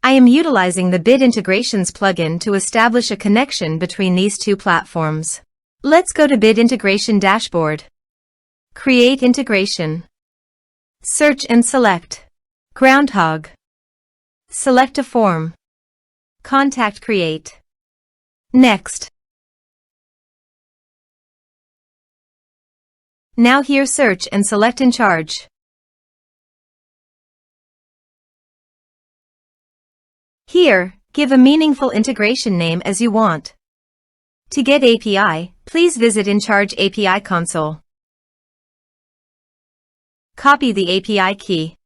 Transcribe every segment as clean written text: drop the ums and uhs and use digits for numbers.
I am utilizing the Bid Integrations plugin to establish a connection between these two platforms. Let's go to Bid Integration Dashboard. Create Integration. Search and select Groundhogg. Select a form. Contact Create. Next. Now here search and select Encharge. Here, give a meaningful integration name as you want. To get API, please visit Encharge API console. Copy the API key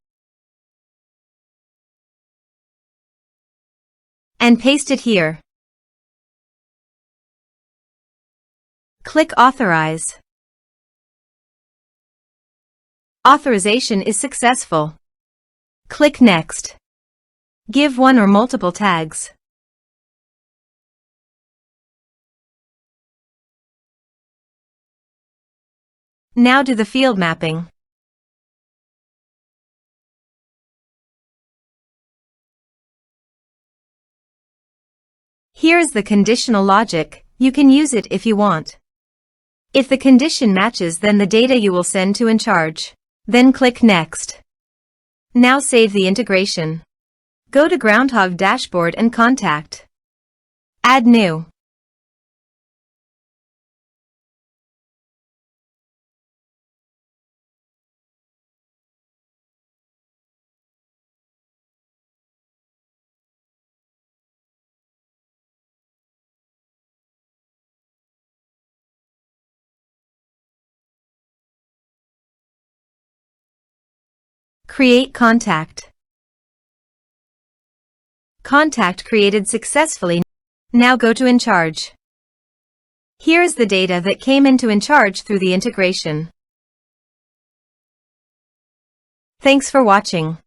and paste it here. Click Authorize. Authorization is successful. Click Next. Give one or multiple tags. Now do the field mapping. Here is the conditional logic. You can use it if you want. If the condition matches, then the data you will send to Encharge. Then click Next. Now save the integration. Go to Groundhogg dashboard and contact. Add new. Create contact. Contact created successfully. Now go to Encharge. Here is the data that came into Encharge through the integration. Thanks for watching.